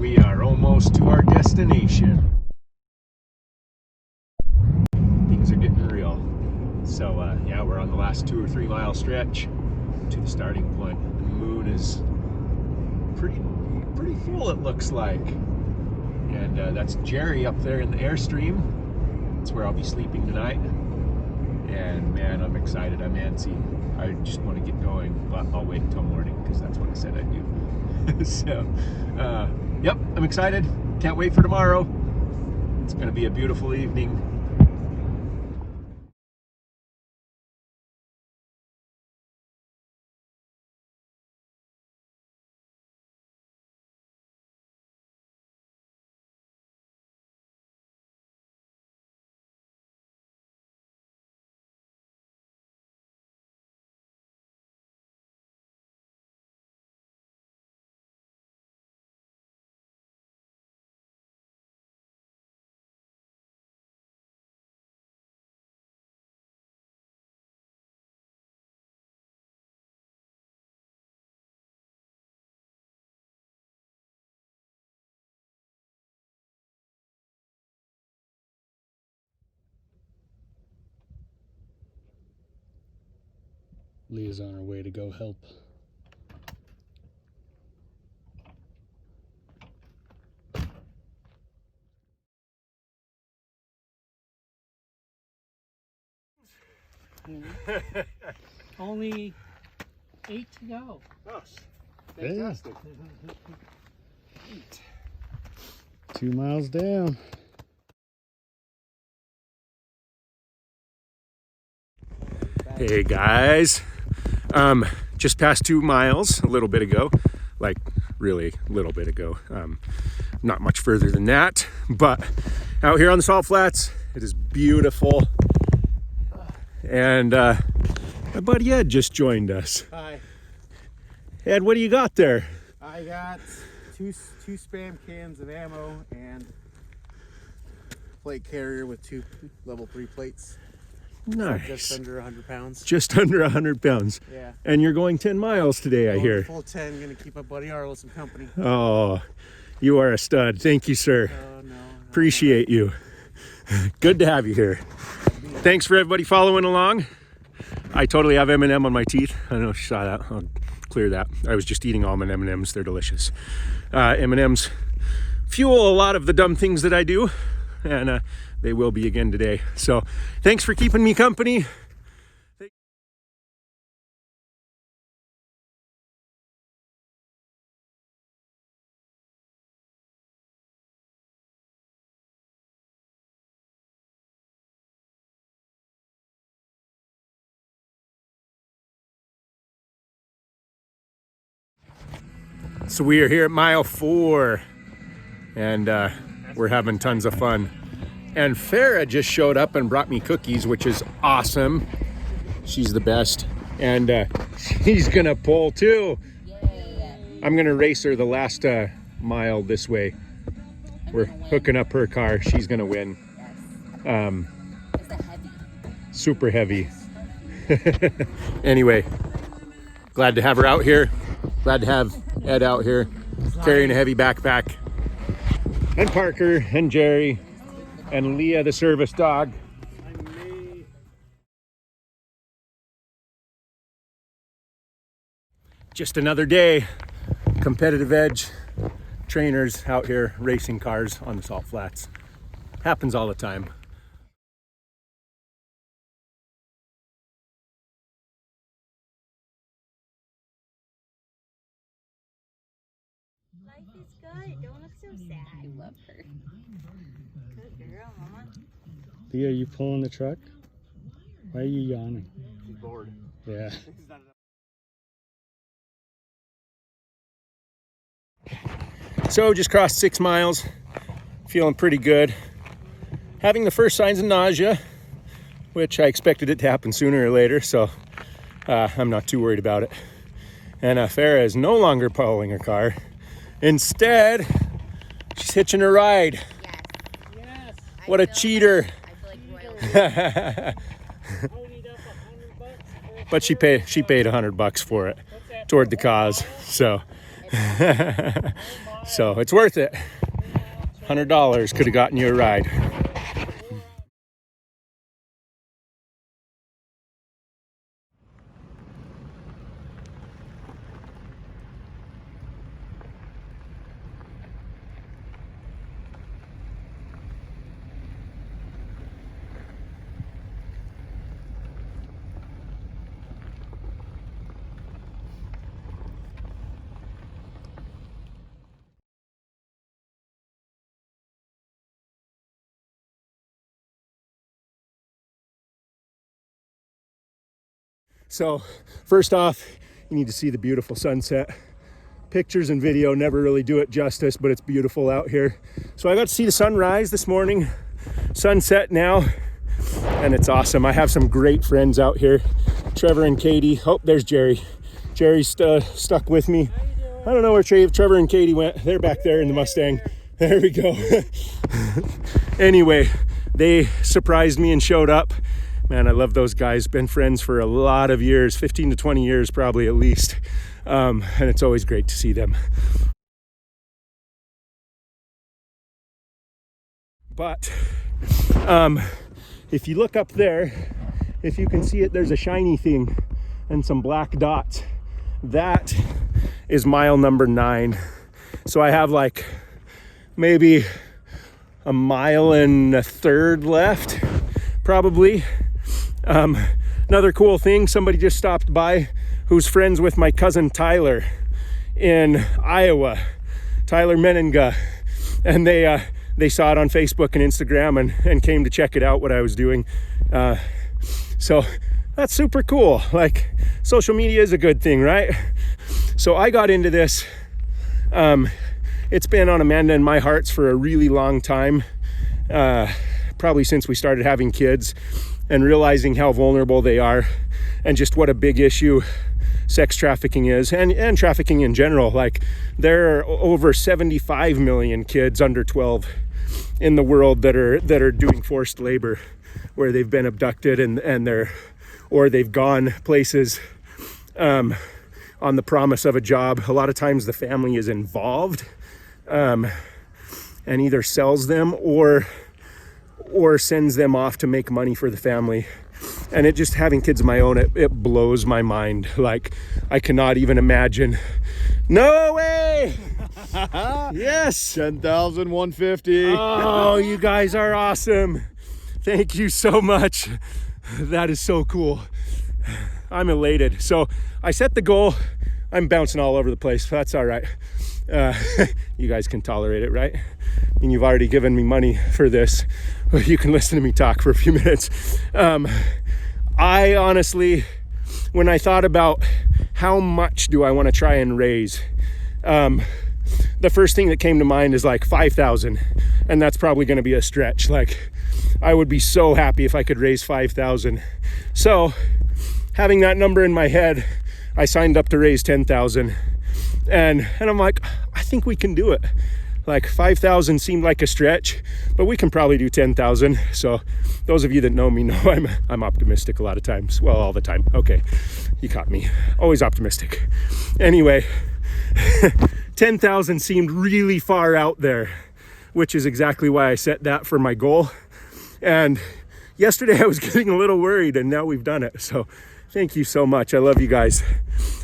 We are almost to our destination. Things are getting real. So yeah, we're on the last 2 or 3 mile stretch to the starting point. The moon is pretty full, it looks like. And that's Jerry up there in the Airstream. That's where I'll be sleeping tonight. And man, I'm excited. I'm antsy. I just want to get going, but I'll wait until morning because that's what I said I'd do. So, yep, I'm excited. Can't wait for tomorrow. It's going to be a beautiful evening. Leah's on her way to go help. Only 8 to go. Gosh, fantastic. 2 miles down. Hey guys, just past 2 miles a little bit ago, like really a little bit ago, not much further than that, but out here on the Salt Flats, it is beautiful. And my buddy Ed just joined us. Hi. Ed, what do you got there? I got two Spam cans of ammo and plate carrier with 2 level 3 plates. Nice. Just under 100 pounds. Just under 100 pounds. Yeah. And you're going 10 miles today, I hear. Full 10. Gonna keep my buddy Arlo some company. Oh, you are a stud. Thank you, sir. No. Appreciate you. Good to have you here. Thanks for everybody following along. I totally have M&M on my teeth. I don't know if you saw that. I'll clear that. I was just eating almond M&Ms. They're delicious. M&Ms fuel a lot of the dumb things that I do, and they will be again today. So thanks for keeping me company. So we are here at mile 4, and we're having tons of fun. And Farah just showed up and brought me cookies, which is awesome. She's the best. And she's gonna pull too. I'm gonna race her the last mile this way. We're hooking up her car. She's gonna win. It's a heavy. Super heavy. Anyway, glad to have her out here. Glad to have Ed out here carrying a heavy backpack. And Parker and Jerry and Leah, the service dog. Just another day. Competitive edge trainers out here racing cars on the Salt Flats. Happens all the time. Life is good. Don't look so sad. I love her. Good girl, Mama. Leah, are you pulling the truck? Why are you yawning? She's bored. Yeah. So just crossed 6 miles. Feeling pretty good. Having the first signs of nausea, which I expected it to happen sooner or later, so I'm not too worried about it. And Farah is no longer pulling her car. Instead, she's hitching a ride. Yes. What a cheater. I feel like royalty. But she paid $100 for it toward the cause. So So it's worth it. $100 could have gotten you a ride. So first off, you need to see the beautiful sunset. Pictures and video never really do it justice, but it's beautiful out here. So I got to see the sunrise this morning, sunset now, and it's awesome. I have some great friends out here, Trevor and Katie. Oh, there's Jerry. Jerry's stuck with me. I don't know where Trevor and Katie went. They're back there in the Mustang. There we go. Anyway, they surprised me and showed up. Man, I love those guys. Been friends for a lot of years, 15 to 20 years probably at least. And it's always great to see them. But if you look up there, if you can see it, there's a shiny thing and some black dots. That is mile number 9. So I have like maybe a mile and a third left, probably. Another cool thing, somebody just stopped by who's friends with my cousin Tyler in Iowa, Tyler Meninga, and they saw it on Facebook and Instagram and came to check it out, what I was doing. So that's super cool. Like, social media is a good thing, right? So I got into this. It's been on Amanda and my hearts for a really long time, probably since we started having kids and realizing how vulnerable they are and just what a big issue sex trafficking is, and trafficking in general. Like, there are over 75 million kids under 12 in the world that are doing forced labor, where they've been abducted and they've gone places on the promise of a job. A lot of times the family is involved and either sells them or sends them off to make money for the family. And it just, having kids of my own, it blows my mind. Like, I cannot even imagine. No way! Yes! 10,150. Oh, you guys are awesome. Thank you so much. That is so cool. I'm elated. So I set the goal. I'm bouncing all over the place. That's all right. You guys can tolerate it, right? I mean, you've already given me money for this. You can listen to me talk for a few minutes. I honestly, when I thought about how much do I want to try and raise, the first thing that came to mind is like 5,000, and that's probably going to be a stretch. Like, I would be so happy if I could raise 5,000. So having that number in my head, I signed up to raise 10,000, and I'm like, I think we can do it. Like, 5,000 seemed like a stretch, but we can probably do 10,000. So those of you that know me know I'm optimistic a lot of times. Well, all the time. Okay, you caught me. Always optimistic. Anyway, 10,000 seemed really far out there, which is exactly why I set that for my goal. And yesterday I was getting a little worried, and now we've done it. So thank you so much. I love you guys.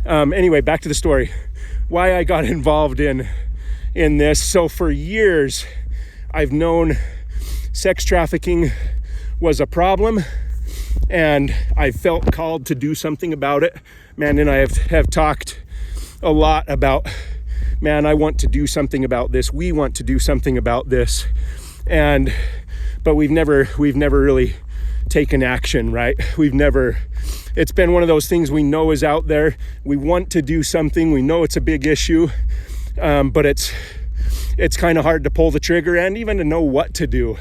Anyway, back to the story. Why I got involved in this. So for years, I've known sex trafficking was a problem, and I felt called to do something about it. Man and I have talked a lot about, man, I want to do something about this. We want to do something about this. But we've never really taken action, right? It's been one of those things we know is out there. We want to do something. We know it's a big issue, but it's kind of hard to pull the trigger and even to know what to do.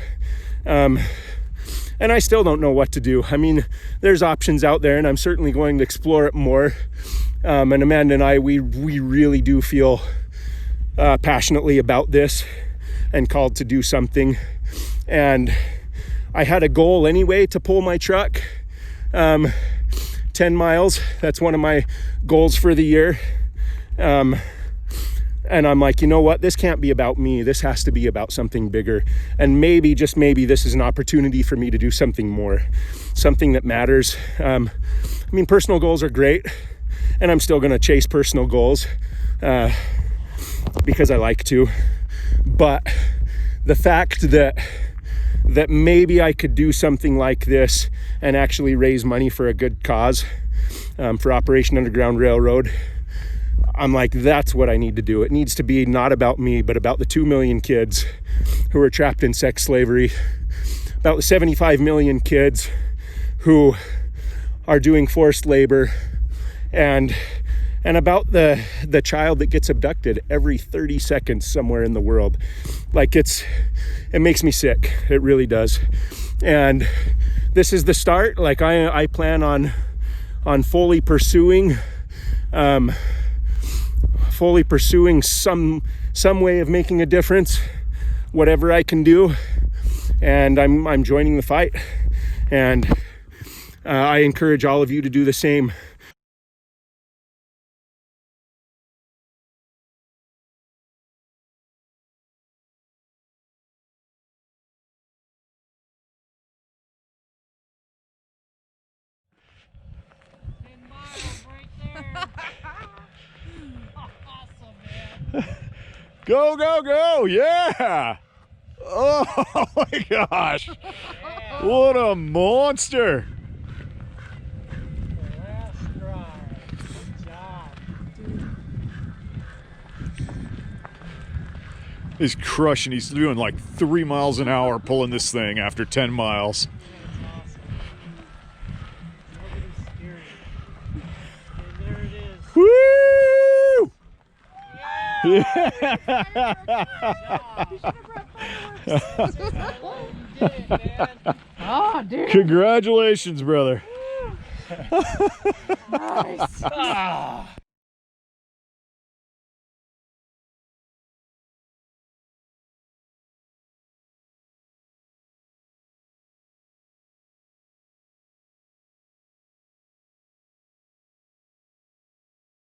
And I still don't know what to do. I mean, there's options out there, and I'm certainly going to explore it more. And Amanda and I, we really do feel passionately about this and called to do something. And I had a goal anyway to pull my truck 10 miles. That's one of my goals for the year. And I'm like, you know what? This can't be about me. This has to be about something bigger. And maybe, just maybe, this is an opportunity for me to do something more, something that matters. I mean, personal goals are great, and I'm still going to chase personal goals because I like to. But the fact that maybe I could do something like this and actually raise money for a good cause, for Operation Underground Railroad, I'm like, that's what I need to do. It needs to be not about me, but about the 2 million kids who are trapped in sex slavery, about the 75 million kids who are doing forced labor, and about the child that gets abducted every 30 seconds somewhere in the world. Like, it makes me sick. It really does. And this is the start. Like, I plan on fully pursuing some way of making a difference, whatever I can do. And I'm joining the fight, and I encourage all of you to do the same. Go, go, go. Yeah. Oh my gosh. What a monster. Last drive. Good job. He's crushing. He's doing like 3 miles an hour pulling this thing after 10 miles. That's awesome. Nobody's scared. And there it is. Woo! Oh, dude. Congratulations, brother. Nice.